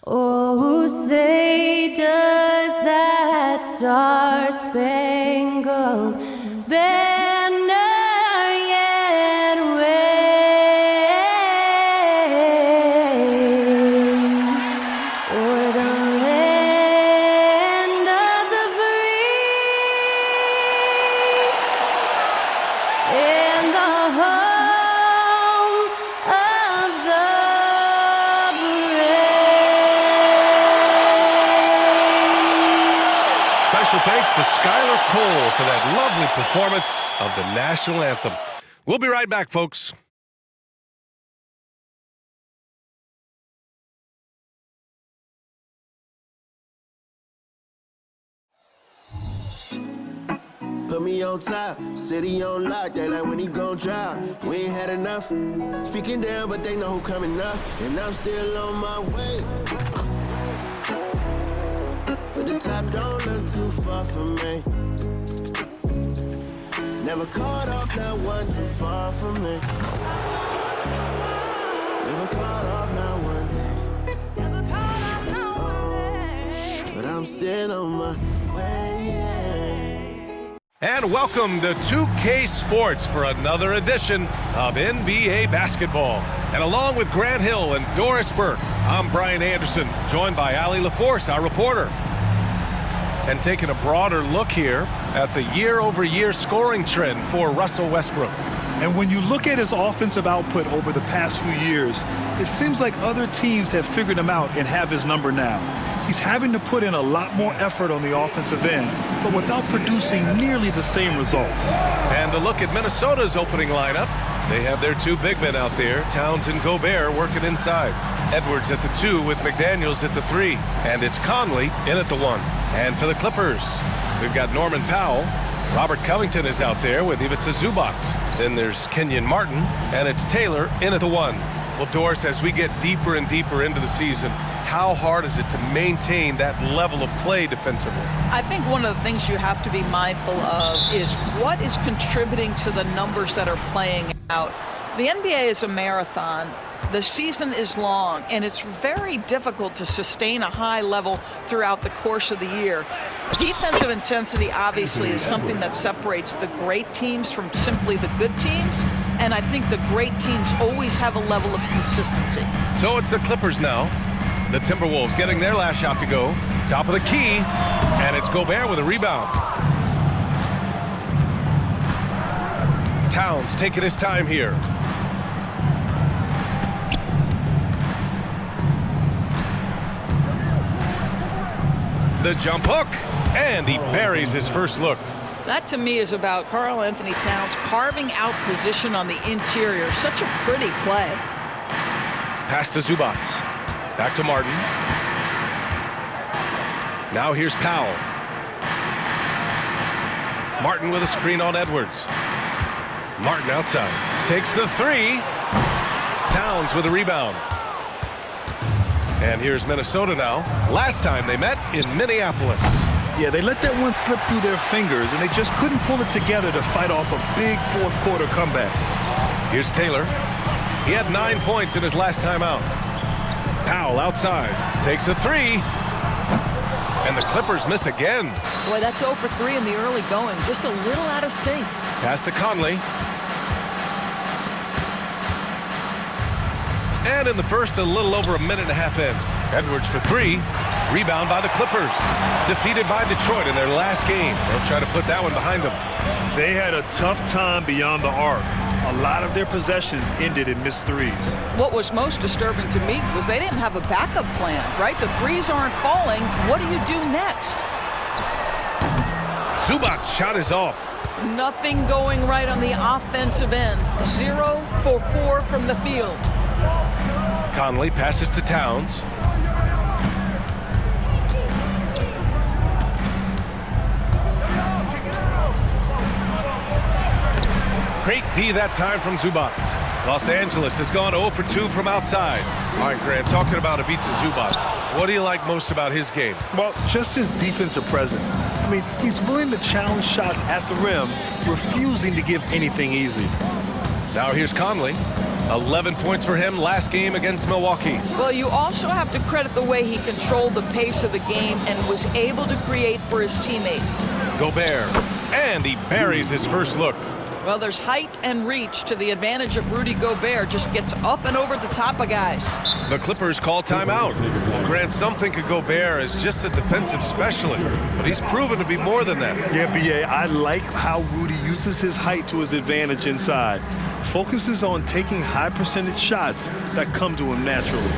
Oh, say does that star-spangled banner yet wave o'er the land of the free and the home of the Special thanks to Skylar Cole for that lovely performance of the national anthem. We'll be right back, folks. Put me on top, city on lock, they like when he gon' drop. We ain't had enough, speaking down, but they know who coming up. And I'm still on my way. But the top don't look too far from me. Never caught off, not one too far from me. Never caught off, not one day. But I'm still on my way. And welcome to 2K Sports for another edition of NBA basketball. And along with Grant Hill and Doris Burke, I'm Brian Anderson, joined by Allie LaForce, our reporter. And taking a broader look here at the year-over-year scoring trend for Russell Westbrook. And when you look at his offensive output over the past few years, it seems like other teams have figured him out and have his number now. He's having to put in a lot more effort on the offensive end, but without producing nearly the same results. And to look at Minnesota's opening lineup, they have their two big men out there, Towns and Gobert, working inside. Edwards at the 2 with McDaniels at the 3. And it's Conley in at the 1. And for the Clippers, we've got Norman Powell. Robert Covington is out there with Ivica Zubac. Then there's Kenyon Martin, and it's Taylor in at the 1. Well, Doris, as we get deeper and deeper into the season, how hard is it to maintain that level of play defensively? I think one of the things you have to be mindful of is what is contributing to the numbers that are playing out. The NBA is a marathon. The season is long, and it's very difficult to sustain a high level throughout the course of the year. Defensive intensity, obviously, is something that separates the great teams from simply the good teams, and I think the great teams always have a level of consistency. So it's the Clippers now. The Timberwolves getting their last shot to go. Top of the key, and it's Gobert with a rebound. Towns taking his time here. The jump hook, and he buries his first look. That, to me, is about Karl Anthony Towns carving out position on the interior. Such a pretty play. Pass to Zubac. Back to Martin. Now here's Powell. Martin with a screen on Edwards. Martin outside. Takes the 3. Towns with a rebound. And here's Minnesota now. Last time they met in Minneapolis. Yeah, they let that one slip through their fingers, and they just couldn't pull it together to fight off a big fourth-quarter comeback. Here's Taylor. He had 9 points in his last time out. Powell outside. Takes a 3. And the Clippers miss again. Boy, that's 0 for 3 in the early going. Just a little out of sync. Pass to Conley. And in the first, a little over a minute and a half in. Edwards for 3. Rebound by the Clippers. Defeated by Detroit in their last game. They'll try to put that one behind them. They had a tough time beyond the arc. A lot of their possessions ended in missed threes. What was most disturbing to me was they didn't have a backup plan, right? The threes aren't falling. What do you do next? Zubac shot is off. Nothing going right on the offensive end. 0 for 4 from the field. Conley passes to Towns. Great D that time from Zubac. Los Angeles has gone 0 for 2 from outside. All right, Grant, talking about Ivica Zubac, what do you like most about his game? Well, just his defensive presence. I mean, he's willing to challenge shots at the rim, refusing to give anything easy. Now here's Conley. 11 points for him last game against Milwaukee. Well, you also have to credit the way he controlled the pace of the game and was able to create for his teammates. Gobert, and he buries his first look. Well, there's height and reach to the advantage of Rudy Gobert. Just gets up and over the top of guys. The Clippers call timeout. Grant, some think of Gobert as just a defensive specialist, but he's proven to be more than that. Yeah, B.A., I like how Rudy uses his height to his advantage inside. Focuses on taking high percentage shots that come to him naturally.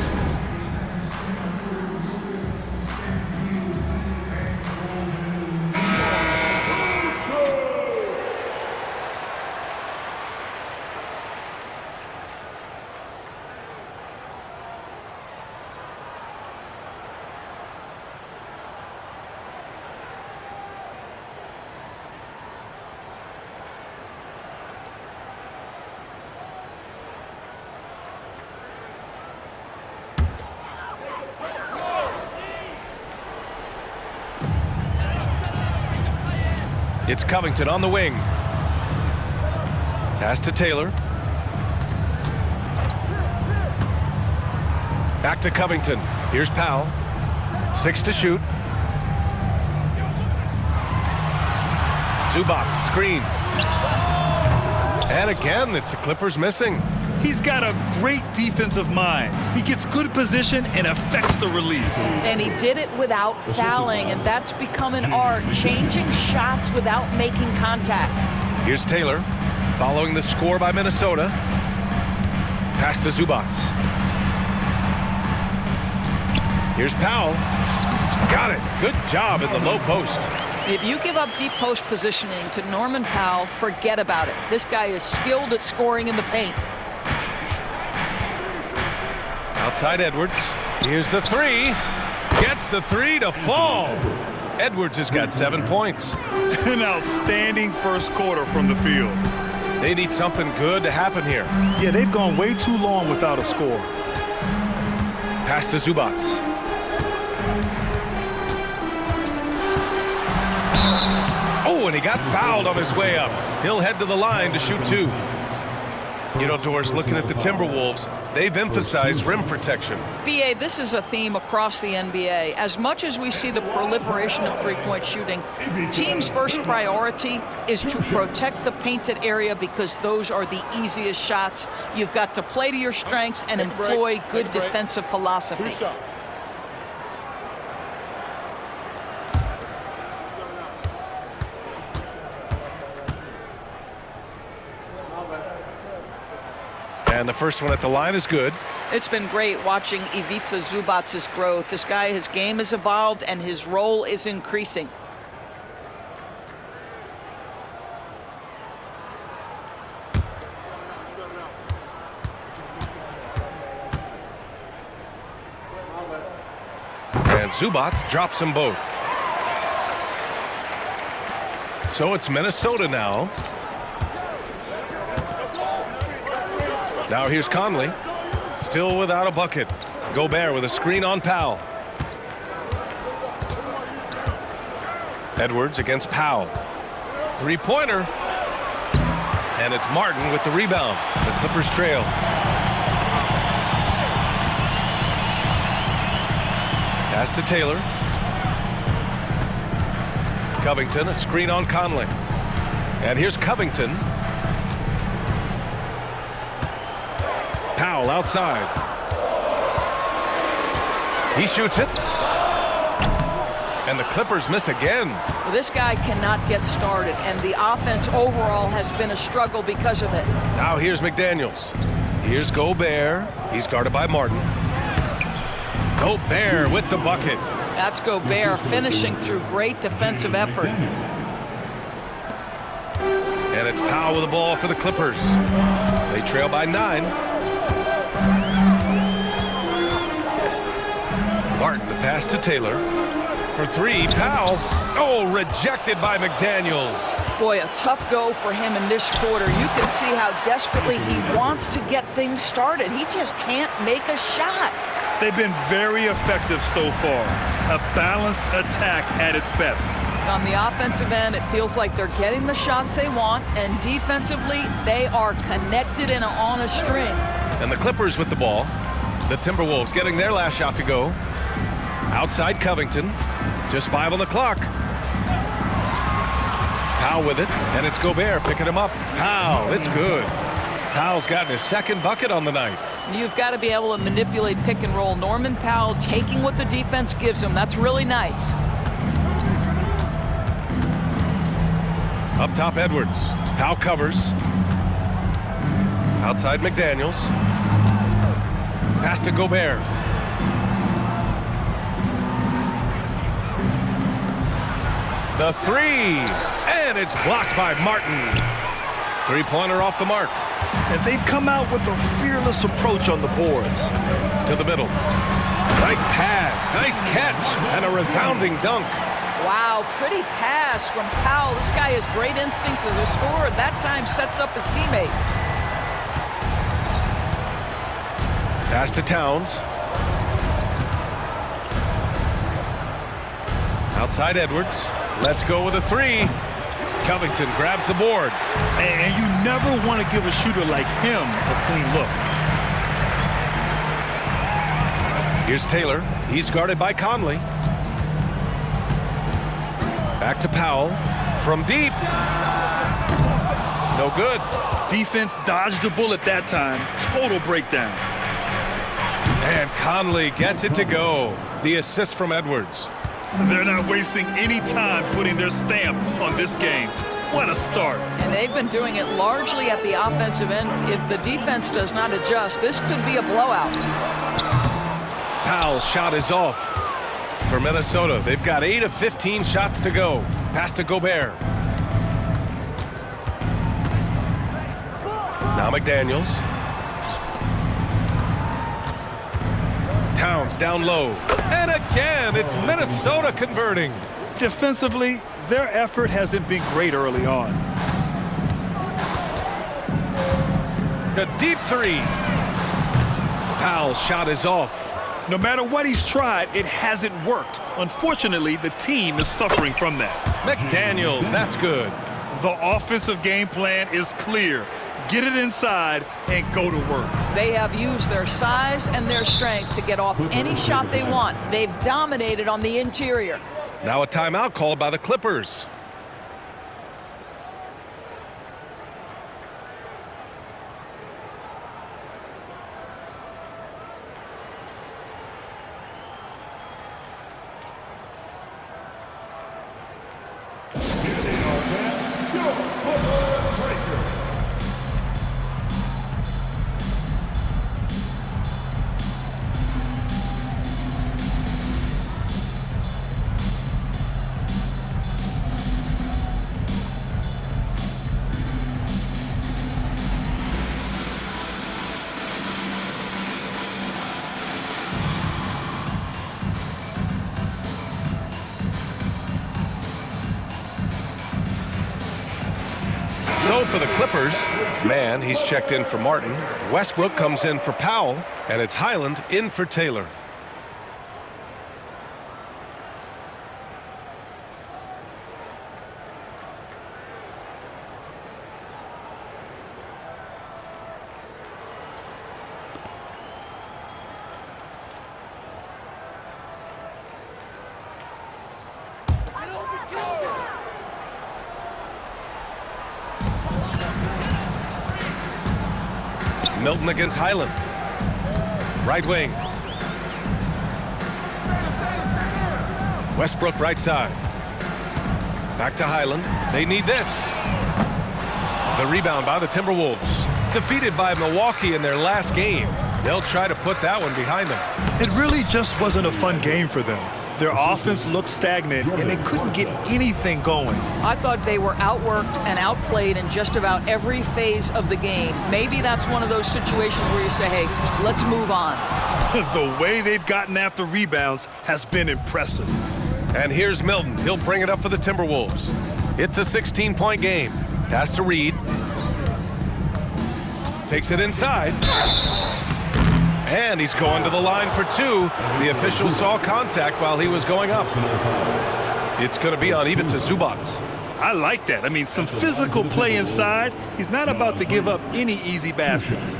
It's Covington on the wing. Pass to Taylor. Back to Covington. Here's Powell. 6 to shoot. Zubac, screen. And again, it's the Clippers missing. He's got a great defensive mind. He gets good position and affects the release. And he did it without fouling, and that's become an art, changing shots without making contact. Here's Taylor, following the score by Minnesota. Pass to Zubac. Here's Powell. Got it. Good job in the low post. If you give up deep post positioning to Norman Powell, forget about it. This guy is skilled at scoring in the paint. Outside Edwards. Here's the three. Gets the three to fall. Edwards has got 7 points. An outstanding first quarter from the field. They need something good to happen here. Yeah, they've gone way too long without a score. Pass to Zubac. Oh, and he got fouled on his way up. He'll head to the line to shoot 2. You know, Doris, looking at the Timberwolves, they've emphasized rim protection. B.A., this is a theme across the NBA. As much as we see the proliferation of three-point shooting, teams' first priority is to protect the painted area because those are the easiest shots. You've got to play to your strengths and employ good defensive philosophy. And the first one at the line is good. It's been great watching Ivica Zubac's growth. This guy, his game has evolved and his role is increasing. And Zubac drops them both. So it's Minnesota now. Now here's Conley, still without a bucket. Gobert with a screen on Powell. Edwards against Powell. Three-pointer. And it's Martin with the rebound. The Clippers trail. Pass to Taylor. Covington, a screen on Conley. And here's Covington. Powell outside. He shoots it. And the Clippers miss again. Well, this guy cannot get started, and the offense overall has been a struggle because of it. Now here's McDaniels. Here's Gobert. He's guarded by Martin. Gobert with the bucket. That's Gobert finishing through great defensive effort. And it's Powell with the ball for the Clippers. They trail by 9. Martin, the pass to Taylor. For 3, Powell. Oh, rejected by McDaniels. Boy, a tough go for him in this quarter. You can see how desperately he wants to get things started. He just can't make a shot. They've been very effective so far. A balanced attack at its best. On the offensive end, it feels like they're getting the shots they want, and defensively, they are connected and on a string. And the Clippers with the ball. The Timberwolves getting their last shot to go. Outside Covington. Just 5 on the clock. Powell with it, and it's Gobert picking him up. Powell, it's good. Powell's gotten his second bucket on the night. You've got to be able to manipulate pick and roll. Norman Powell taking what the defense gives him. That's really nice. Up top, Edwards. Powell covers. Outside McDaniels. Pass to Gobert. The three, and it's blocked by Martin. Three-pointer off the mark. And they've come out with a fearless approach on the boards. To the middle. Nice pass, nice catch, and a resounding dunk. Wow, pretty pass from Powell. This guy has great instincts as a scorer. That time sets up his teammate. Pass to Towns. Outside Edwards. Let's go with a three. Covington grabs the board. And you never want to give a shooter like him a clean look. Here's Taylor. He's guarded by Conley. Back to Powell. From deep. No good. Defense dodged a bullet that time. Total breakdown. And Conley gets it to go. The assist from Edwards. They're not wasting any time putting their stamp on this game. What a start. And they've been doing it largely at the offensive end. If the defense does not adjust, this could be a blowout. Powell's shot is off. For Minnesota, they've got 8 of 15 shots to go. Pass to Gobert. Now McDaniels. Towns down low. And again, it's Minnesota converting. Defensively, their effort hasn't been great early on. A deep three. Powell's shot is off. No matter what he's tried, it hasn't worked. Unfortunately, the team is suffering from that. McDaniels, that's good. The offensive game plan is clear. Get it inside and go to work. They have used their size and their strength to get off any shot they want. They've dominated on the interior. Now a timeout called by the Clippers. So for the Clippers, man, he's checked in for Martin. Westbrook comes in for Powell, and it's Highland in for Taylor. Milton against Highland. Right wing. Westbrook right side. Back to Highland. They need this. The rebound by the Timberwolves. Defeated by Milwaukee in their last game. They'll try to put that one behind them. It really just wasn't a fun game for them. Their offense looked stagnant, and they couldn't get anything going. I thought they were outworked and outplayed in just about every phase of the game. Maybe that's one of those situations where you say, hey, let's move on. The way they've gotten after rebounds has been impressive. And here's Milton. He'll bring it up for the Timberwolves. It's a 16-point game. Pass to Reed. Takes it inside. And he's going to the line for two. The official saw contact while he was going up. It's going to be on Ivica Zubac. I like that. I mean, some physical play inside. He's not about to give up any easy baskets.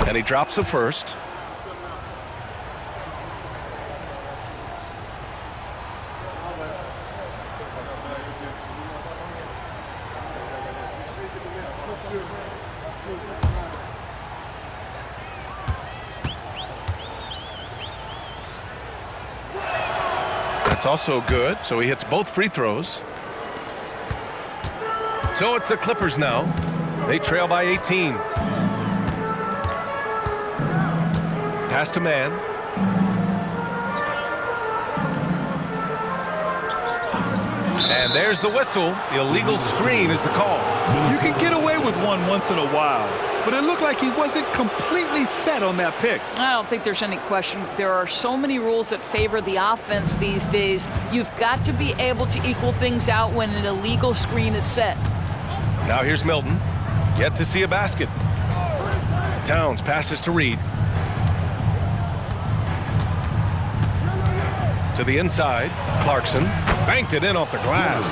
And he drops the first. That's also good, so he hits both free throws. So it's the Clippers now. They trail by 18. Pass to man. And there's the whistle. Illegal screen is the call. You can get away with one once in a while, but it looked like he wasn't completely set on that pick. I don't think there's any question. There are so many rules that favor the offense these days. You've got to be able to equal things out when an illegal screen is set. Now here's Milton. Yet to see a basket. Towns passes to Reed. To the inside, Clarkson banked it in off the glass.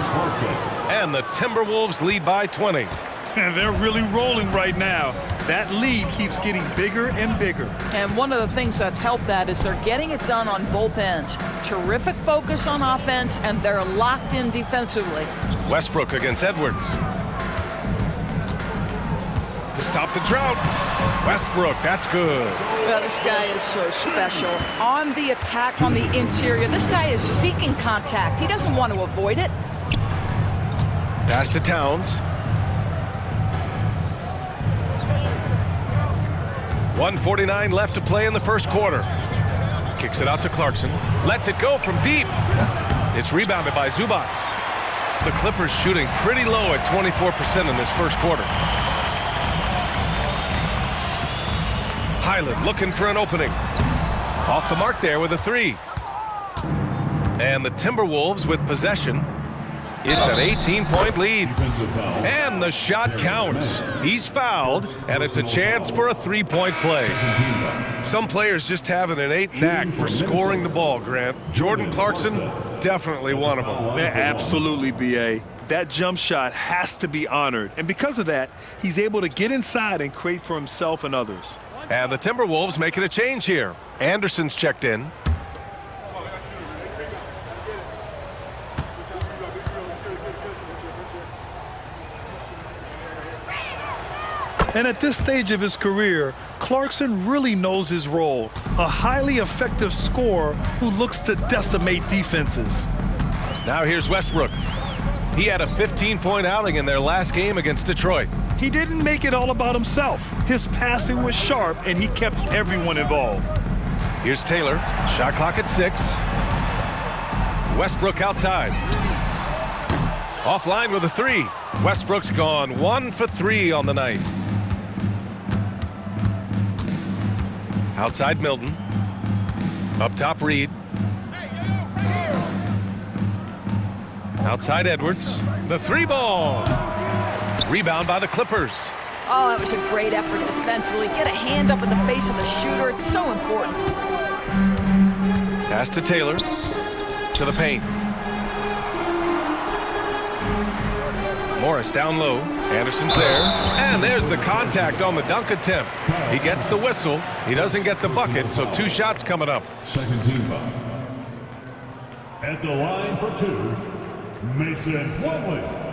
And the Timberwolves lead by 20. And they're really rolling right now. That lead keeps getting bigger and bigger. And one of the things that's helped that is they're getting it done on both ends. Terrific focus on offense, and they're locked in defensively. Westbrook against Edwards. To stop the drought. Westbrook, that's good. Well, this guy is so special. On the attack on the interior, this guy is seeking contact. He doesn't want to avoid it. Pass to Towns. 1:49 left to play in the first quarter. Kicks it out to Clarkson. Lets it go from deep. It's rebounded by Zubac. The Clippers shooting pretty low at 24% in this first quarter. Highland looking for an opening. Off the mark there with a three. And the Timberwolves with possession. It's an 18-point lead. And the shot counts. He's fouled, and it's a chance for a three-point play. Some players just have an innate knack for scoring the ball, Grant. Jordan Clarkson, definitely one of them. Yeah, absolutely, B.A. That jump shot has to be honored. And because of that, he's able to get inside and create for himself and others. And the Timberwolves making a change here. Anderson's checked in. And at this stage of his career, Clarkson really knows his role. A highly effective scorer who looks to decimate defenses. Now here's Westbrook. He had a 15-point outing in their last game against Detroit. He didn't make it all about himself. His passing was sharp, and he kept everyone involved. Here's Taylor. Shot clock at 6. Westbrook outside. Offline with a three. Westbrook's gone 1 for 3 on the night. Outside Milton. Up top Reed. Outside Edwards. The three ball. Rebound by the Clippers. Oh, that was a great effort defensively. Get a hand up in the face of the shooter. It's so important. Pass to Taylor. To the paint. Morris down low. Anderson's there. And there's the contact on the dunk attempt. He gets the whistle. He doesn't get the bucket, so 2 shots coming up. Second team foul. At the line for 2, Mason Plumlee.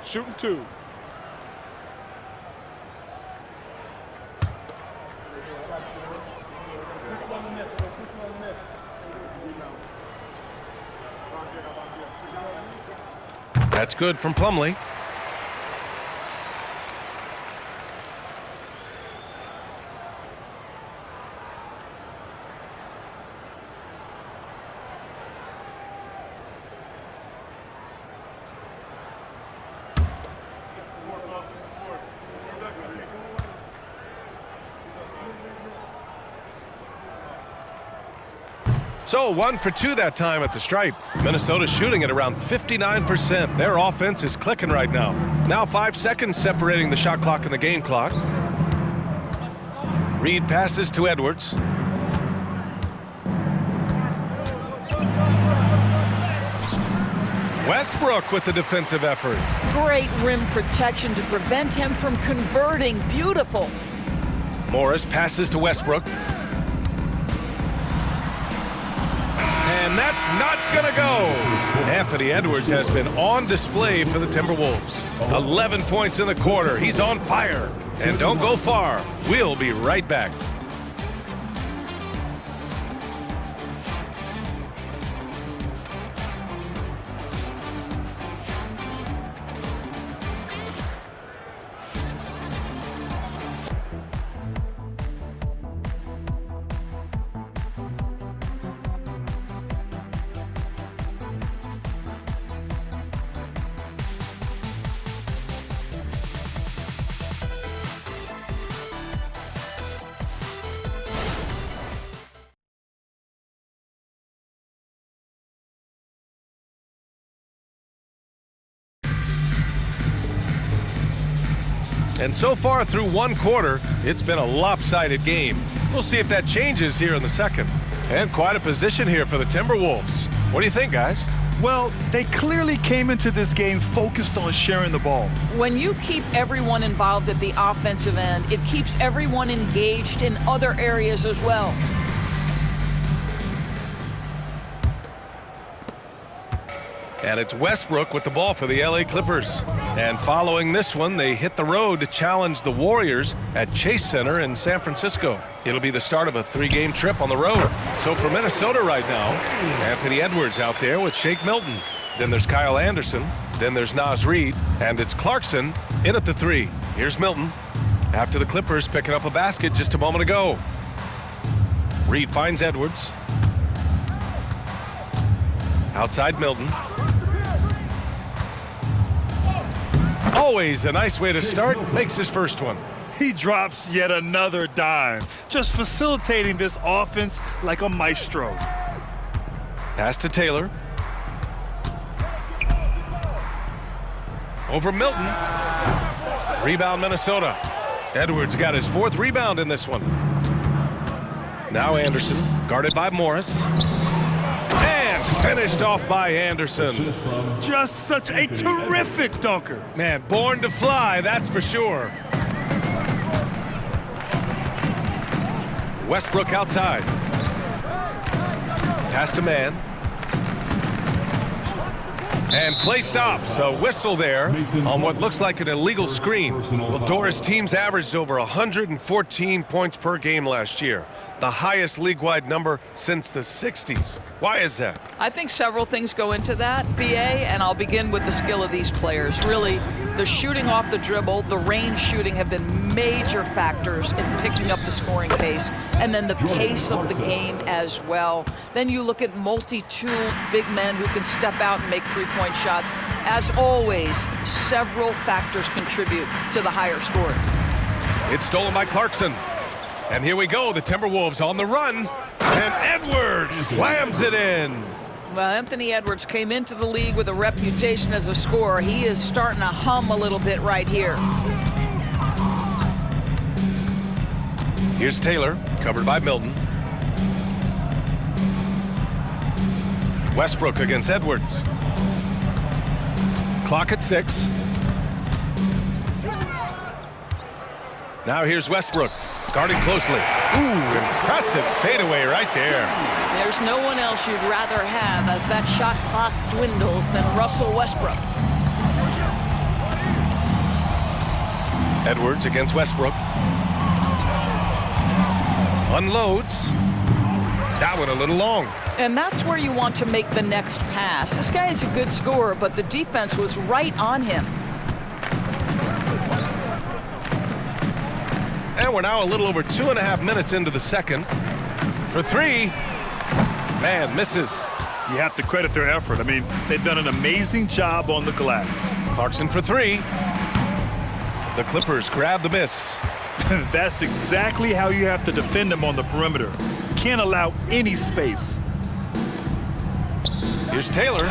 Shooting 2. That's good from Plumlee. So 1 for 2 that time at the stripe. Minnesota shooting at around 59%. Their offense is clicking right now. Now 5 seconds separating the shot clock and the game clock. Reed passes to Edwards. Westbrook with the defensive effort. Great rim protection to prevent him from converting. Beautiful. Morris passes to Westbrook. And that's not gonna go. Anthony Edwards has been on display for the Timberwolves. 11 points in the quarter. He's on fire. And don't go far. We'll be right back. And so far through one quarter, it's been a lopsided game. We'll see if that changes here in the second. And quite a position here for the Timberwolves. What do you think, guys? Well, they clearly came into this game focused on sharing the ball. When you keep everyone involved at the offensive end, it keeps everyone engaged in other areas as well. And it's Westbrook with the ball for the LA Clippers. And following this one, they hit the road to challenge the Warriors at Chase Center in San Francisco. It'll be the start of a 3-game trip on the road. So for Minnesota right now, Anthony Edwards out there with Shake Milton. Then there's Kyle Anderson. Then there's Naz Reid. And it's Clarkson in at the 3. Here's Milton after the Clippers picking up a basket just a moment ago. Reid finds Edwards. Outside Milton. Always a nice way to start. Makes his first one. He drops yet another dime, just facilitating this offense like a maestro. Pass to Taylor. Over Milton. Rebound Minnesota. Edwards got his 4th rebound in this one. Now Anderson, guarded by Morris. And finished off by Anderson. Just such a terrific dunker. Man, born to fly, that's for sure. Westbrook outside. Pass to man. And play stops. A whistle there on what looks like an illegal screen. Well, Doris, teams averaged over 114 points per game last year. The highest league-wide number since the 60s. Why is that? I think several things go into that, BA, and I'll begin with the skill of these players. Really, the shooting off the dribble, the range shooting have been major factors in picking up the scoring pace, and then the pace of the game as well. Then you look at multi-tooled big men who can step out and make three-point shots. As always, several factors contribute to the higher score. It's stolen by Clarkson. And here we go, the Timberwolves on the run. And Edwards slams it in. Well, Anthony Edwards came into the league with a reputation as a scorer. He is starting to hum a little bit right here. Here's Taylor, covered by Milton. Westbrook against Edwards. Clock at 6. Now here's Westbrook, guarding closely. Ooh, impressive fadeaway right there. There's no one else you'd rather have as that shot clock dwindles than Russell Westbrook. Edwards against Westbrook. Unloads. That one a little long. And that's where you want to make the next pass. This guy is a good scorer, but the defense was right on him. And we're now a little over 2.5 minutes into the second. For 3, man, misses. You have to credit their effort. I mean, they've done an amazing job on the glass. Clarkson for 3. The Clippers grab the miss. That's exactly how you have to defend them on the perimeter. Can't allow any space. Here's Taylor.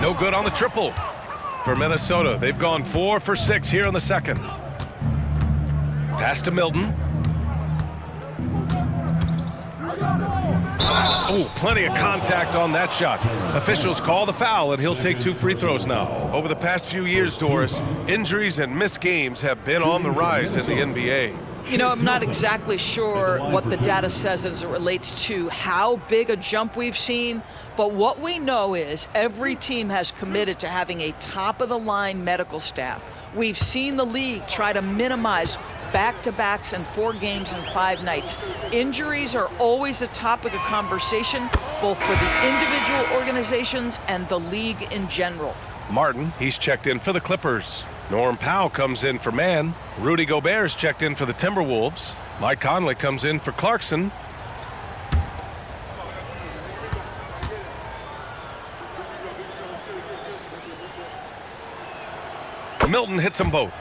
No good on the triple for Minnesota. They've gone 4 for 6 here in the second. Pass to Milton. Oh, plenty of contact on that shot. Officials call the foul, and he'll take 2 free throws now. Over the past few years, Doris, injuries and missed games have been on the rise in the NBA. You know, I'm not exactly sure what the data says as it relates to how big a jump we've seen, but what we know is every team has committed to having a top-of-the-line medical staff. We've seen the league try to minimize back-to-backs and 4 games in 5 nights. Injuries are always a topic of conversation, both for the individual organizations and the league in general. Martin, he's checked in for the Clippers. Norm Powell comes in for Man. Rudy Gobert's checked in for the Timberwolves. Mike Conley comes in for Clarkson. Milton hits them both.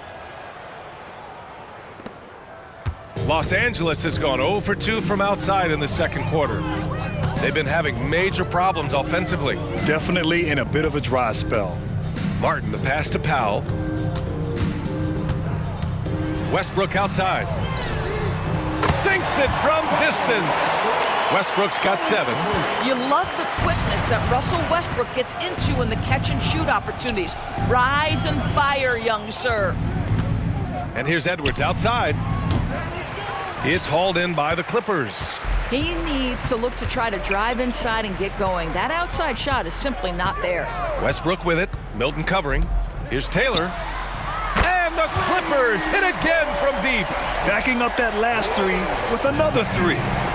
Los Angeles has gone 0 for 2 from outside in the second quarter. They've been having major problems offensively. Definitely in a bit of a dry spell. Martin, the pass to Powell. Westbrook outside. Sinks it from distance. Westbrook's got 7. You love the quickness that Russell Westbrook gets into in the catch-and-shoot opportunities. Rise and fire, young sir. And here's Edwards outside. It's hauled in by the Clippers. He needs to look to try to drive inside and get going. That outside shot is simply not there. Westbrook with it. Milton covering. Here's Taylor. And the Clippers hit again from deep. Backing up that last 3 with another 3.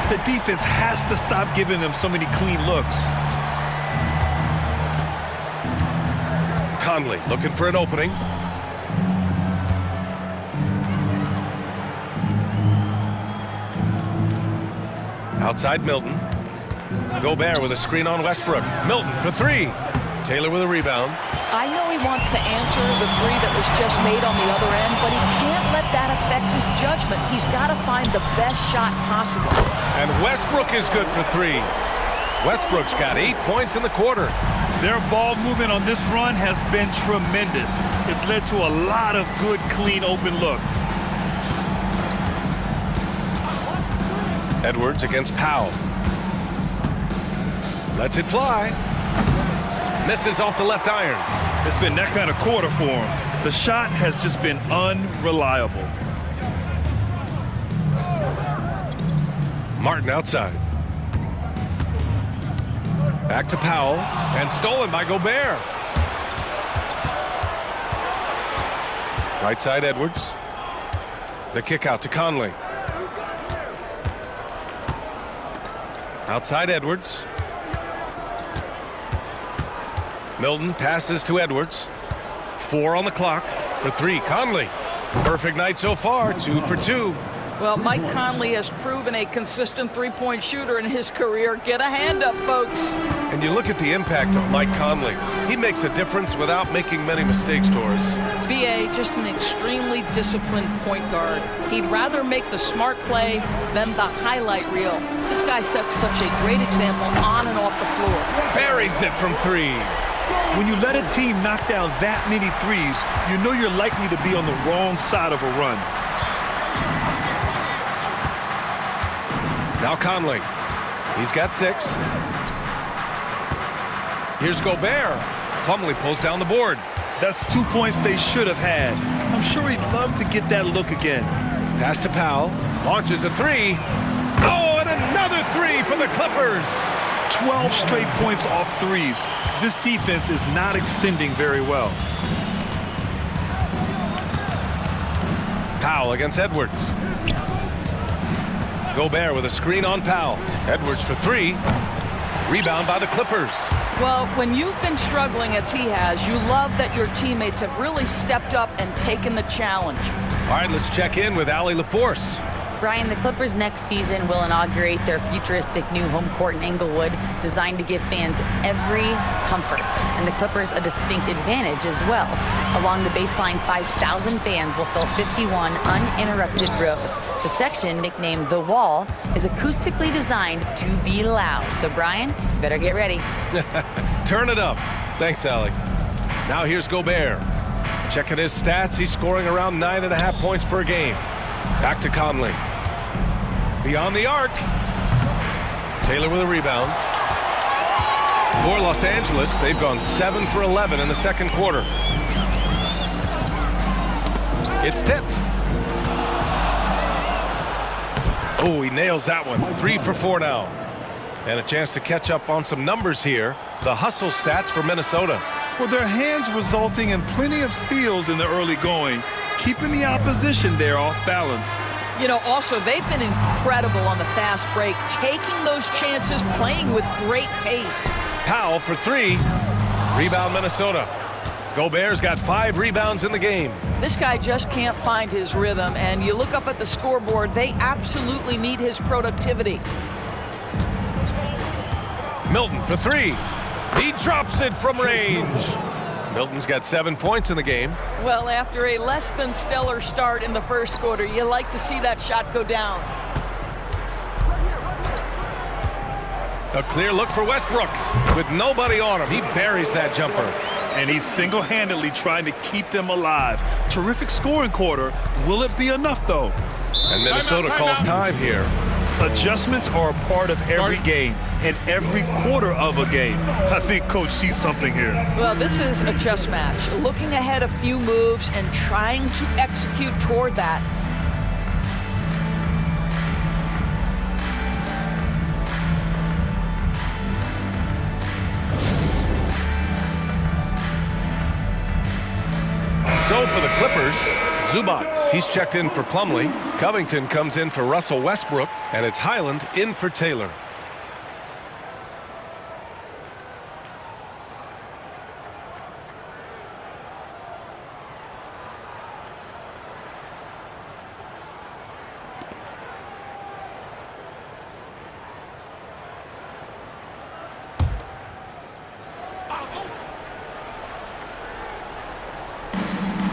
The defense has to stop giving them so many clean looks. Conley looking for an opening. Outside Milton. Gobert with a screen on Westbrook. Milton for 3. Taylor with a rebound. I know he wants to answer the 3 that was just made on the other end, but he can't let that affect his judgment. He's got to find the best shot possible. And Westbrook is good for 3. Westbrook's got 8 points in the quarter. Their ball movement on this run has been tremendous. It's led to a lot of good, clean, open looks. Edwards against Powell. Lets it fly. Misses off the left iron. It's been that kind of quarter for him. The shot has just been unreliable. Martin outside. Back to Powell, and stolen by Gobert. Right side Edwards. The kick out to Conley. Outside Edwards. Milton passes to Edwards. 4 on the clock for 3. Conley. Perfect night so far, 2 for 2. Well, Mike Conley has proven a consistent 3-point shooter in his career. Get a hand up, folks. And you look at the impact of Mike Conley. He makes a difference without making many mistakes, Doris. B.A., just an extremely disciplined point guard. He'd rather make the smart play than the highlight reel. This guy sets such a great example on and off the floor. Buries it from 3. When you let a team knock down that many threes, you know you're likely to be on the wrong side of a run. Now Conley. He's got 6. Here's Gobert. Plumlee pulls down the board. That's 2 points they should have had. I'm sure he'd love to get that look again. Pass to Powell. Launches a 3. Oh, and another 3 for the Clippers. 12 straight points off threes. This defense is not extending very well. Powell against Edwards. Gobert with a screen on Powell. Edwards for 3. Rebound by the Clippers. Well, when you've been struggling as he has, you love that your teammates have really stepped up and taken the challenge. All right, let's check in with Allie LaForce. Brian, the Clippers next season will inaugurate their futuristic new home court in Inglewood, designed to give fans every comfort, and the Clippers a distinct advantage as well. Along the baseline, 5,000 fans will fill 51 uninterrupted rows. The section, nicknamed The Wall, is acoustically designed to be loud. So, Brian, you better get ready. Turn it up. Thanks, Allie. Now here's Gobert. Checking his stats, he's scoring around 9.5 points per game. Back to Conley. Beyond the arc. Taylor with a rebound. For Los Angeles, they've gone 7 for 11 in the second quarter. It's tipped. Oh, he nails that one. 3 for 4 now. And a chance to catch up on some numbers here. The hustle stats for Minnesota. Well, their hands resulting in plenty of steals in the early going, keeping the opposition there off balance. You know, also, they've been incredible on the fast break, taking those chances, playing with great pace. Powell for 3. Rebound Minnesota. Gobert's got 5 rebounds in the game. This guy just can't find his rhythm, and you look up at the scoreboard, they absolutely need his productivity. Milton for 3. He drops it from range. Milton's got 7 points in the game. Well, after a less than stellar start in the first quarter, you like to see that shot go down. A clear look for Westbrook. With nobody on him, he buries that jumper. And he's single-handedly trying to keep them alive. Terrific scoring quarter. Will it be enough, though? And Minnesota calls time here. Adjustments are a part of every game and every quarter of a game. I think Coach sees something here. Well, this is a chess match. Looking ahead a few moves and trying to execute toward that. So for the Clippers, Zubats, he's checked in for Plumlee. Covington comes in for Russell Westbrook, and it's Highland in for Taylor.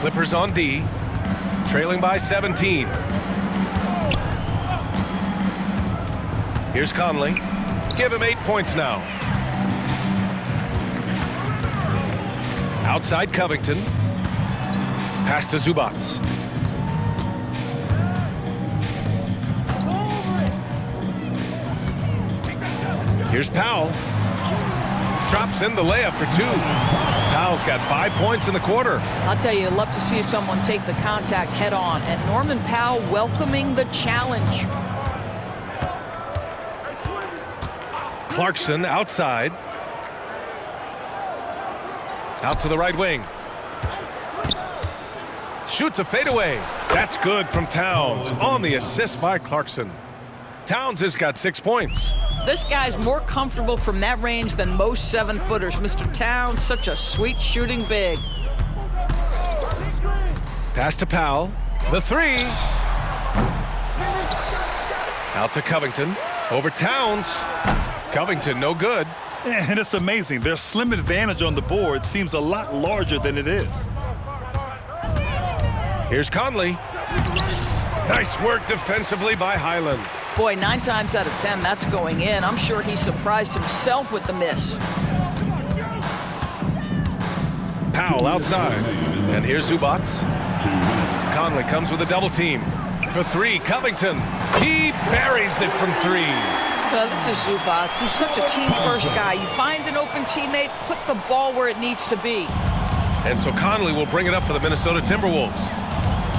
Clippers on D, trailing by 17. Here's Conley. Give him 8 points now. Outside Covington. Pass to Zubats. Here's Powell. Drops in the layup for 2. Powell's got 5 points in the quarter. I'll tell you, I'd love to see someone take the contact head on. And Norman Powell welcoming the challenge. Clarkson outside. Out to the right wing. Shoots a fadeaway. That's good from Towns on the assist by Clarkson. Towns has got 6 points. This guy's more comfortable from that range than most 7-footers. Mr. Towns, such a sweet shooting big. Pass to Powell. The 3. Out to Covington. Over Towns. Covington, no good. And it's amazing. Their slim advantage on the board seems a lot larger than it is. Here's Conley. Nice work defensively by Highland. Boy, 9 times out of 10, that's going in. I'm sure he surprised himself with the miss. Powell outside. And here's Zubats. Conley comes with a double team. For 3, Covington. He buries it from 3. Well, this is Zubats. He's such a team-first guy. You find an open teammate, put the ball where it needs to be. And so Conley will bring it up for the Minnesota Timberwolves.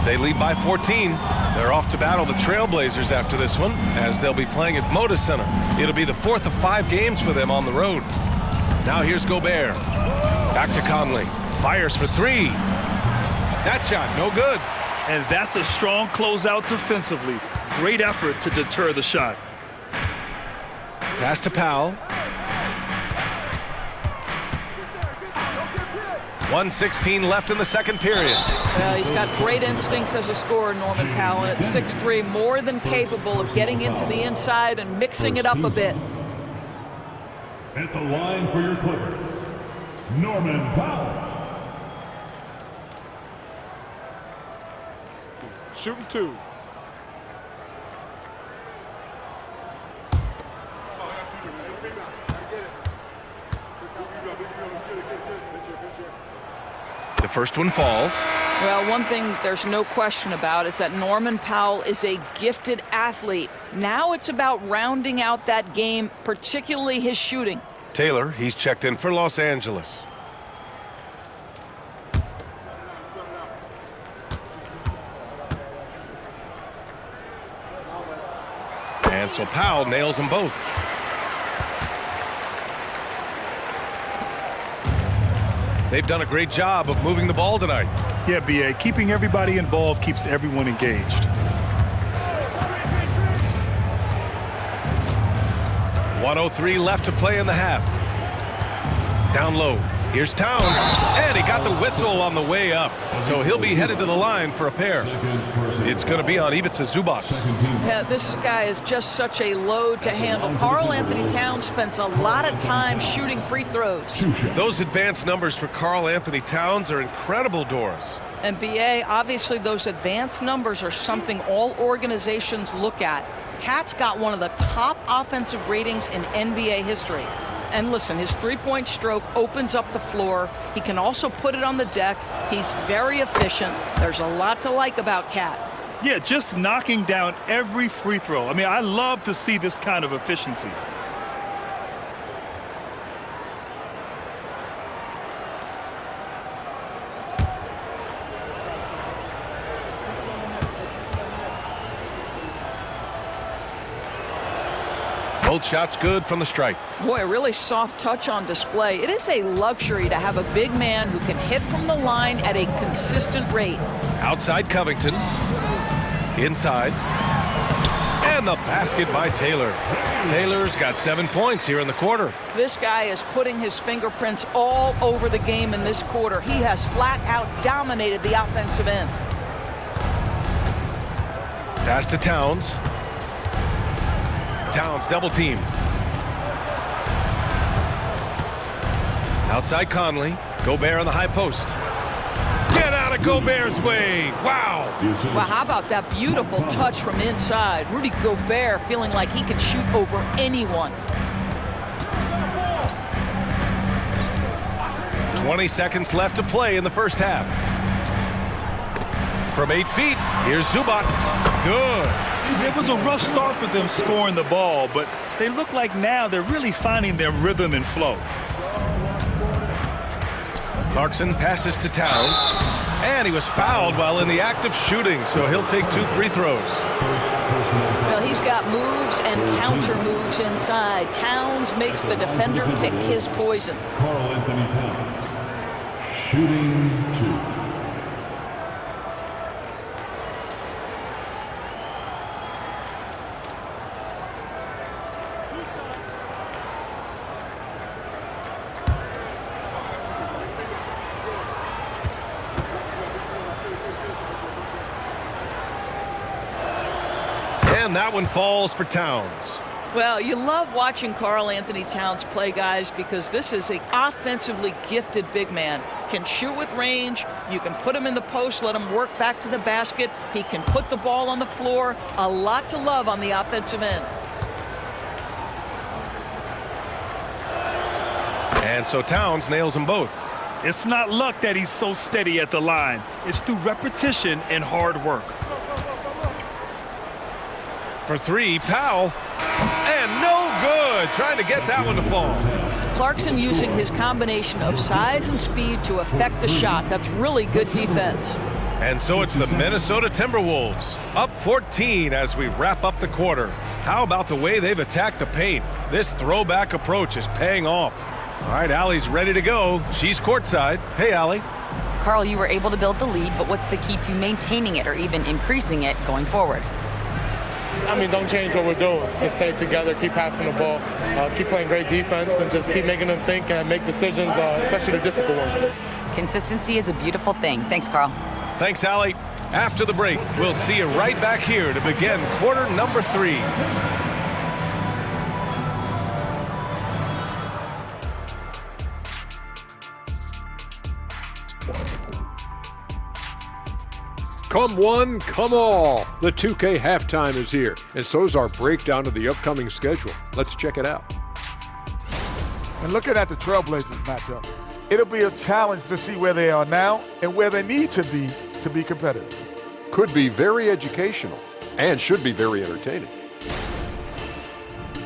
They lead by 14. They're off to battle the Trailblazers after this one, as they'll be playing at Moda Center. It'll be the 4th of 5 games for them on the road. Now here's Gobert. Back to Conley. Fires for 3. That shot, no good. And that's a strong closeout defensively. Great effort to deter the shot. Pass to Powell. 1:16 left in the second period. He's got great instincts as a scorer, Norman Powell, and at 6'3", more than capable of getting into the inside and mixing it up a bit. At the line for your Clippers, Norman Powell. Shooting 2. The first one falls. Well, one thing there's no question about is that Norman Powell is a gifted athlete. Now it's about rounding out that game, particularly his shooting. Taylor, he's checked in for Los Angeles. And so Powell nails them both. They've done a great job of moving the ball tonight. Yeah, B.A., keeping everybody involved keeps everyone engaged. 1:03 left to play in the half. Down low. Here's Towns. And he got the whistle on the way up. So he'll be headed to the line for a pair. It's going to be on Ivica Zubac. Yeah, this guy is just such a load to handle. Karl Anthony Towns spends a lot of time shooting free throws. Those advanced numbers for Karl Anthony Towns are incredible, Doris. And BA, obviously those advanced numbers are something all organizations look at. Cat's got one of the top offensive ratings in NBA history. And listen, his three-point stroke opens up the floor. He can also put it on the deck. He's very efficient. There's a lot to like about Cat. Yeah, just knocking down every free throw. I mean, I love to see this kind of efficiency. Both shots good from the stripe. Boy, a really soft touch on display. It is a luxury to have a big man who can hit from the line at a consistent rate. Outside Covington. Inside. And the basket by Taylor. Taylor's got 7 points here in the quarter. This guy is putting his fingerprints all over the game in this quarter. He has flat out dominated the offensive end. Pass to Towns. Towns double team. Outside Conley. Gobert on the high post. Get out of Gobert's way. Wow. Well, how about that beautiful touch from inside? Rudy Gobert feeling like he can shoot over anyone. 20 seconds left to play in the first half. From 8 feet, here's Zubac. Good. It was a rough start for them scoring the ball, but they look like now they're really finding their rhythm and flow. Clarkson passes to Towns. And he was fouled while in the act of shooting, so he'll take 2 free throws. Well, he's got moves and counter moves inside. Towns makes the defender pick his poison. Karl Anthony Towns, shooting 2. And that one falls for Towns. Well, you love watching Karl Anthony Towns play, guys, because this is an offensively gifted big man. Can shoot with range. You can put him in the post, let him work back to the basket. He can put the ball on the floor. A lot to love on the offensive end. And so Towns nails them both. It's not luck that he's so steady at the line. It's through repetition and hard work. For 3, Powell. And no good. Trying to get that one to fall. Clarkson using his combination of size and speed to affect the shot. That's really good defense. And so it's the Minnesota Timberwolves, up 14 as we wrap up the quarter. How about the way they've attacked the paint? This throwback approach is paying off. All right, Allie's ready to go. She's courtside. Hey, Allie. Karl, you were able to build the lead, but what's the key to maintaining it or even increasing it going forward? I mean, don't change what we're doing. Just stay together, keep passing the ball, keep playing great defense, and just keep making them think and make decisions, especially the difficult ones. Consistency is a beautiful thing. Thanks, Carl. Thanks, Allie. After the break, we'll see you right back here to begin quarter number 3. Come one, come all. The 2K halftime is here, and so is our breakdown of the upcoming schedule. Let's check it out. And looking at the Trailblazers matchup, it'll be a challenge to see where they are now and where they need to be competitive. Could be very educational and should be very entertaining.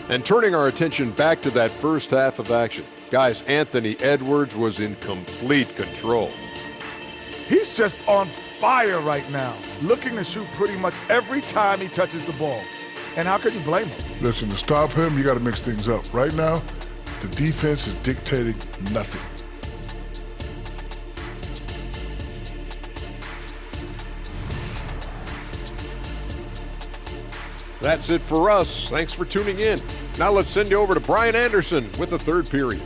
And turning our attention back to that first half of action, guys, Anthony Edwards was in complete control. He's just on fire right now, looking to shoot pretty much every time he touches the ball. And how can you blame him? Listen, to stop him, you got to mix things up. Right now, the defense is dictating nothing. That's it for us. Thanks for tuning in. Now let's send you over to Brian Anderson with the third period.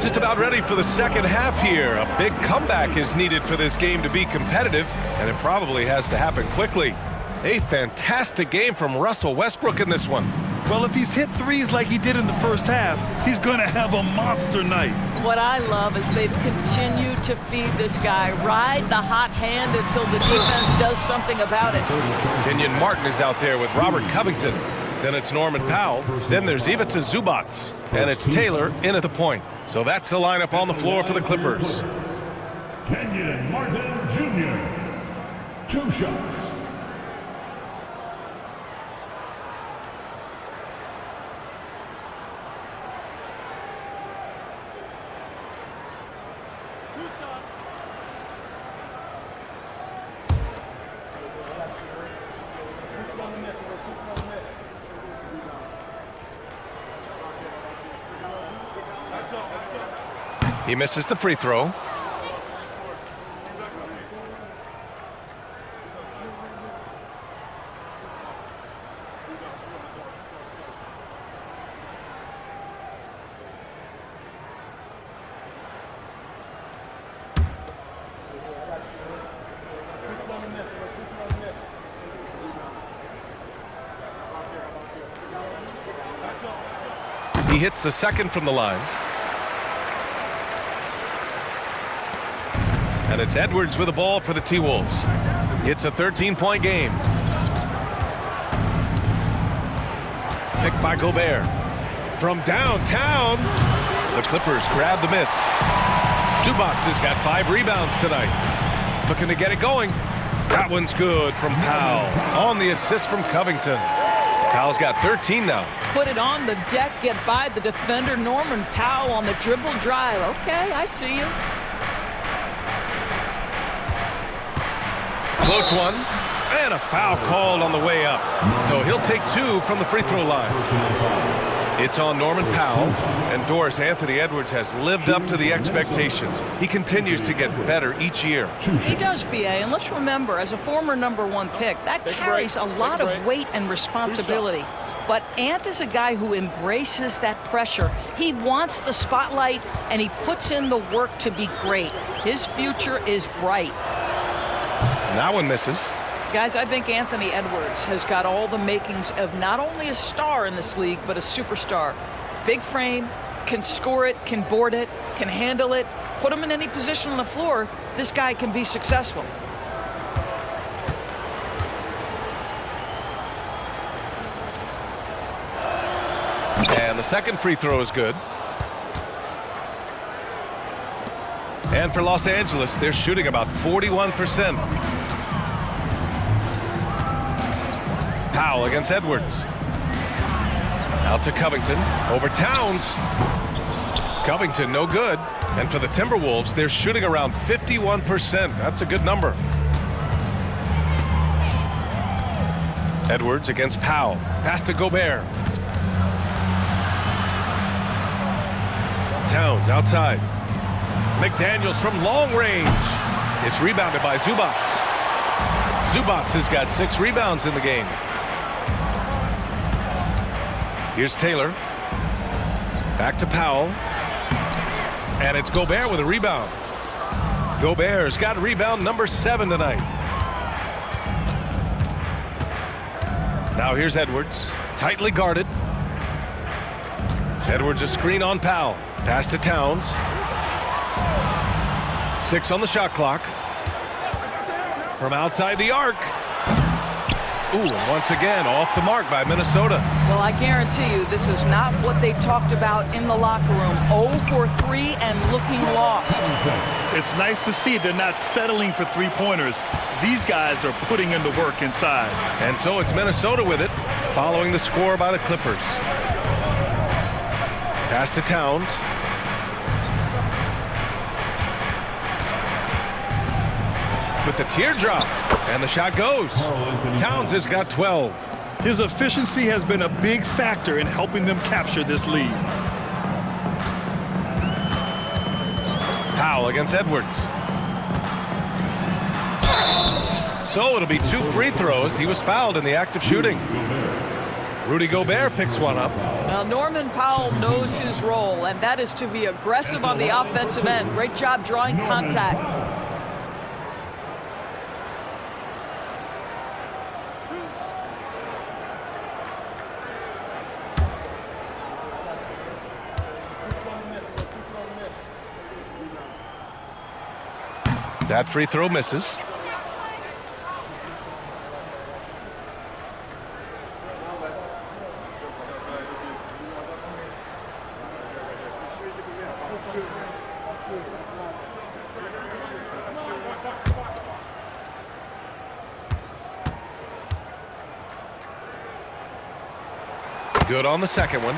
Just about ready for the second half here. A big comeback is needed for this game to be competitive, and it probably has to happen quickly. A fantastic game from Russell Westbrook in this one. Well, if he's hit threes like he did in the first half, he's going to have a monster night. What I love is they've continued to feed this guy, ride the hot hand until the defense does something about it. Kenyon Martin is out there with Robert Covington. Then it's Norman Powell. Then there's Ivica Zubac. And it's Taylor in at the point. So that's the lineup on the floor for the Clippers. Kenyon Martin Jr. 2 shots. He misses the free throw. He hits the second from the line. And it's Edwards with the ball for the T-Wolves. It's a 13-point game. Picked by Gobert. From downtown, the Clippers grab the miss. Zubac has got 5 rebounds tonight. Looking to get it going. That one's good from Powell. On the assist from Covington. Powell's got 13 now. Put it on the deck, get by the defender. Norman Powell on the dribble drive. Okay, I see you. Floats one, and a foul called on the way up. So he'll take 2 from the free throw line. It's on Norman Powell, and Doris, Anthony Edwards has lived up to the expectations. He continues to get better each year. He does, BA, and let's remember, as a former #1 pick, that carries a lot of weight and responsibility. But Ant is a guy who embraces that pressure. He wants the spotlight, and he puts in the work to be great. His future is bright. And that one misses. Guys, I think Anthony Edwards has got all the makings of not only a star in this league, but a superstar. Big frame, can score it, can board it, can handle it. Put him in any position on the floor, this guy can be successful. And the second free throw is good. And for Los Angeles, they're shooting about 41%. Powell against Edwards. Out to Covington. Over Towns. Covington no good. And for the Timberwolves, they're shooting around 51%. That's a good number. Edwards against Powell. Pass to Gobert. Towns outside. McDaniels from long range. It's rebounded by Zubac. Zubac has got 6 rebounds in the game. Here's Taylor. Back to Powell. And it's Gobert with a rebound. Gobert's got rebound number 7 tonight. Now here's Edwards. Tightly guarded. Edwards a screen on Powell. Pass to Towns. 6 on the shot clock. From outside the arc. Ooh, and once again, off the mark by Minnesota. Well, I guarantee you this is not what they talked about in the locker room. 0 for 3 and looking lost. It's nice to see they're not settling for three-pointers. These guys are putting in the work inside. And so it's Minnesota with it, following the score by the Clippers. Pass to Towns. With the teardrop, and the shot goes. Towns has got 12. His efficiency has been a big factor in helping them capture this lead. Powell against Edwards. So it'll be 2 free throws. He was fouled in the act of shooting. Rudy Gobert picks one up. Well, Norman Powell knows his role, and that is to be aggressive on the offensive end. Great job drawing contact. That free throw misses. Good on the second one.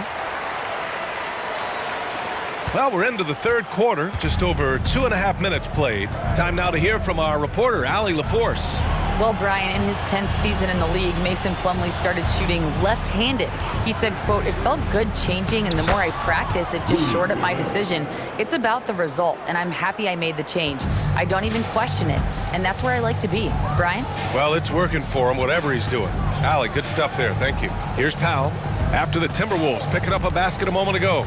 Well, we're into the third quarter, just over 2.5 minutes played. Time now to hear from our reporter, Allie LaForce. Well, Brian, in his 10th season in the league, Mason Plumlee started shooting left-handed. He said, quote, "It felt good changing, and the more I practice, it just shored up my decision. It's about the result, and I'm happy I made the change. I don't even question it, and that's where I like to be." Brian? Well, it's working for him, whatever he's doing. Allie, good stuff there. Thank you. Here's Powell after the Timberwolves picking up a basket a moment ago.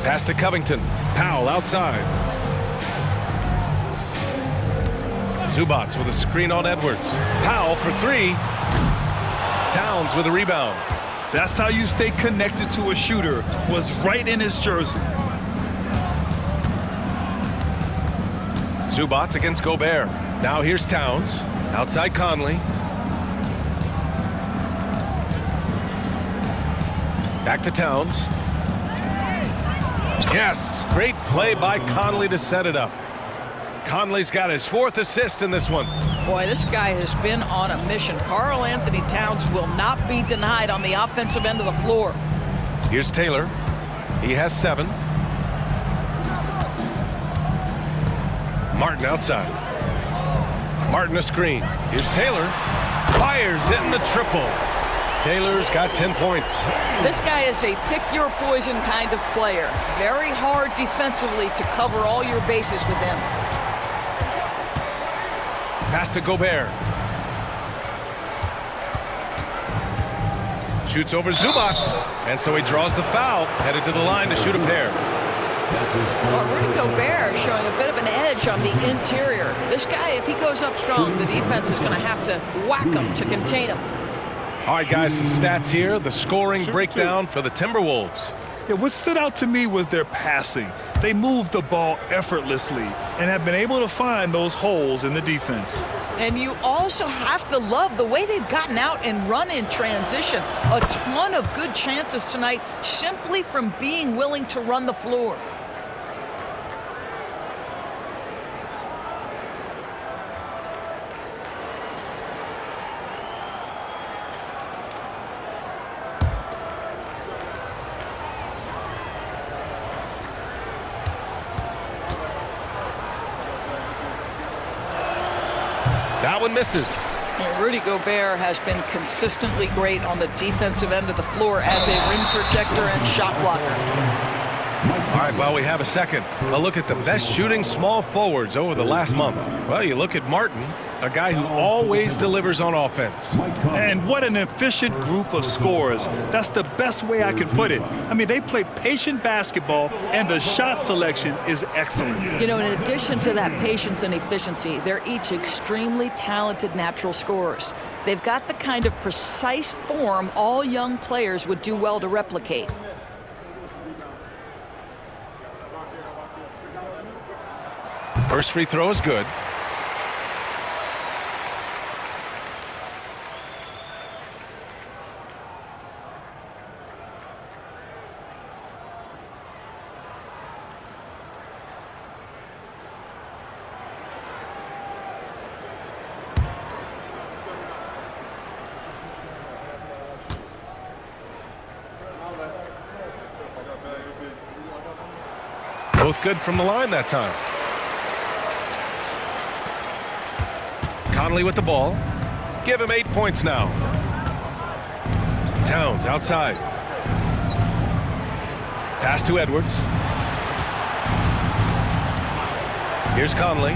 Pass to Covington. Powell outside. Zubac with a screen on Edwards. Powell for 3. Towns with a rebound. That's how you stay connected to a shooter. Was right in his jersey. Zubac against Gobert. Now here's Towns. Outside Conley. Back to Towns. Yes, great play by Conley to set it up. Conley's got his 4th assist in this one. Boy, this guy has been on a mission. Karl Anthony Towns will not be denied on the offensive end of the floor. Here's Taylor. He has 7. Martin outside. Martin a screen. Here's Taylor. Fires in the triple. Taylor's got 10 points. This guy is a pick-your-poison kind of player. Very hard defensively to cover all your bases with him. Pass to Gobert. Shoots over Zubac. And so he draws the foul. Headed to the line to shoot a pair. Well, Rudy Gobert showing a bit of an edge on the interior. This guy, if he goes up strong, the defense is going to have to whack him to contain him. All right, guys, some stats here. The scoring breakdown for the Timberwolves. Yeah, what stood out to me was their passing. They moved the ball effortlessly and have been able to find those holes in the defense. And you also have to love the way they've gotten out and run in transition. A ton of good chances tonight simply from being willing to run the floor. That one misses. And Rudy Gobert has been consistently great on the defensive end of the floor as a rim protector and shot blocker. All right, well, we have a second. A look at the best shooting small forwards over the last month. Well, you look at Martin, a guy who always delivers on offense. And what an efficient group of scorers. That's the best way I can put it. I mean, they play patient basketball, and the shot selection is excellent. You know, in addition to that patience and efficiency, they're each extremely talented natural scorers. They've got the kind of precise form all young players would do well to replicate. First free throw is good. Both good from the line that time. Conley with the ball. Give him 8 points now. Towns outside. Pass to Edwards. Here's Conley.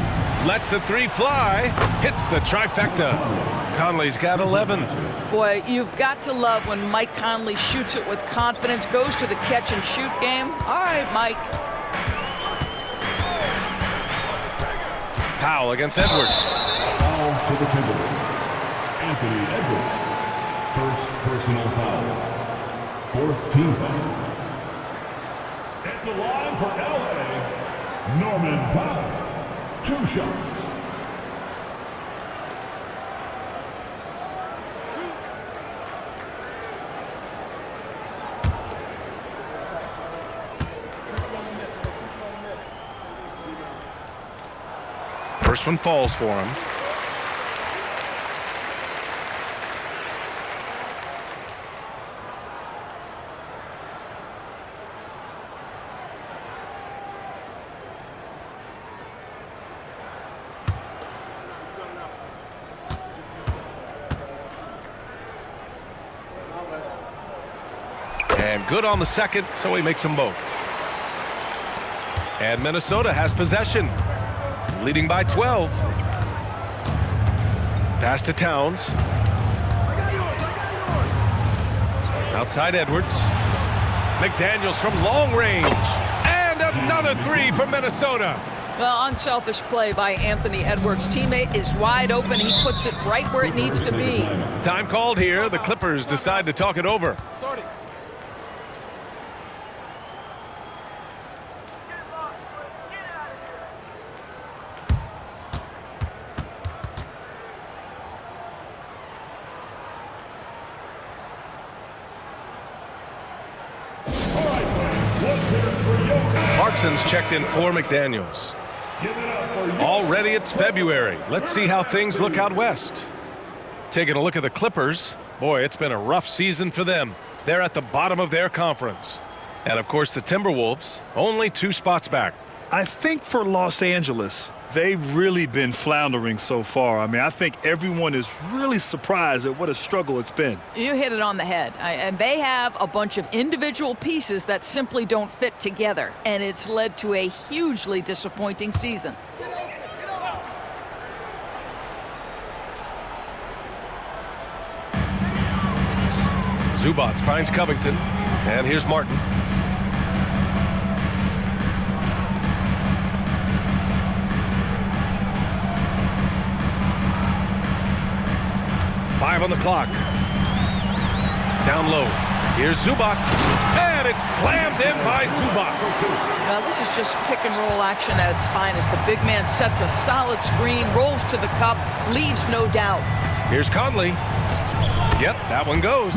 Lets the three fly. Hits the trifecta. Conley's got 11. Boy, you've got to love when Mike Conley shoots it with confidence, goes to the catch and shoot game. All right, Mike. Powell against Edwards. Foul to the Timberwolves. Anthony Edwards. First personal foul. Fourth team foul. At the line for LA, Norman Powell. 2 shots. First one falls for him. And good on the second, so he makes them both. And Minnesota has possession, leading by 12. Pass to Towns. Outside Edwards. McDaniels from long range. And another three for Minnesota. Well, unselfish play by Anthony Edwards. Teammate is wide open. He puts it right where it needs to be. Time called here. The Clippers decide to talk it over. Clarkson's checked in for McDaniels. Already it's February. Let's see how things look out west. Taking a look at the Clippers. Boy, it's been a rough season for them. They're at the bottom of their conference. And of course the Timberwolves, only 2 spots back. I think for Los Angeles, they've really been floundering so far. I mean, I think everyone is really surprised at what a struggle it's been. You hit it on the head. And they have a bunch of individual pieces that simply don't fit together. And it's led to a hugely disappointing season. Zubats finds Covington. And here's Martin. Five on the clock. Down low. Here's Zubats. And it's slammed in by Zubats. Well, this is just pick and roll action at its finest. The big man sets a solid screen, rolls to the cup, leaves no doubt. Here's Conley. Yep, that one goes.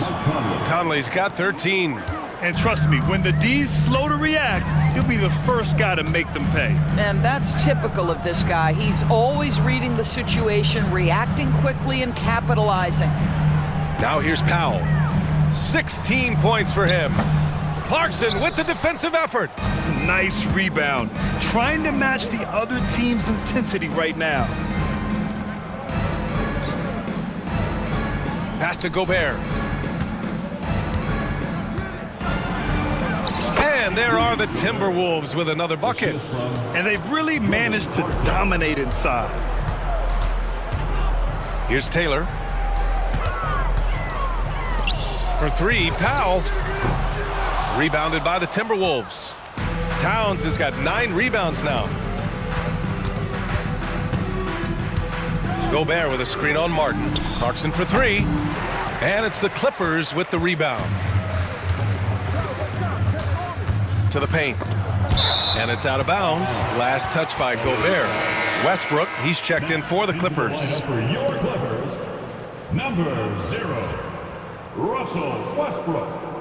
Conley's got 13. And trust me, when the D's slow to react, he'll be the first guy to make them pay. And that's typical of this guy. He's always reading the situation, reacting quickly and capitalizing. Now here's Powell. 16 points for him. Clarkson with the defensive effort. Nice rebound. Trying to match the other team's intensity right now. Pass to Gobert. And there are the Timberwolves with another bucket. And they've really managed to dominate inside. Here's Taylor. For three, Powell. Rebounded by the Timberwolves. Towns has got 9 rebounds now. Gobert with a screen on Martin. Clarkson for three. And it's the Clippers with the rebound. To the paint. And it's out of bounds. Last touch by Gobert. Westbrook, he's checked in for the Clippers. For your Clippers, number 0, Russell Westbrook.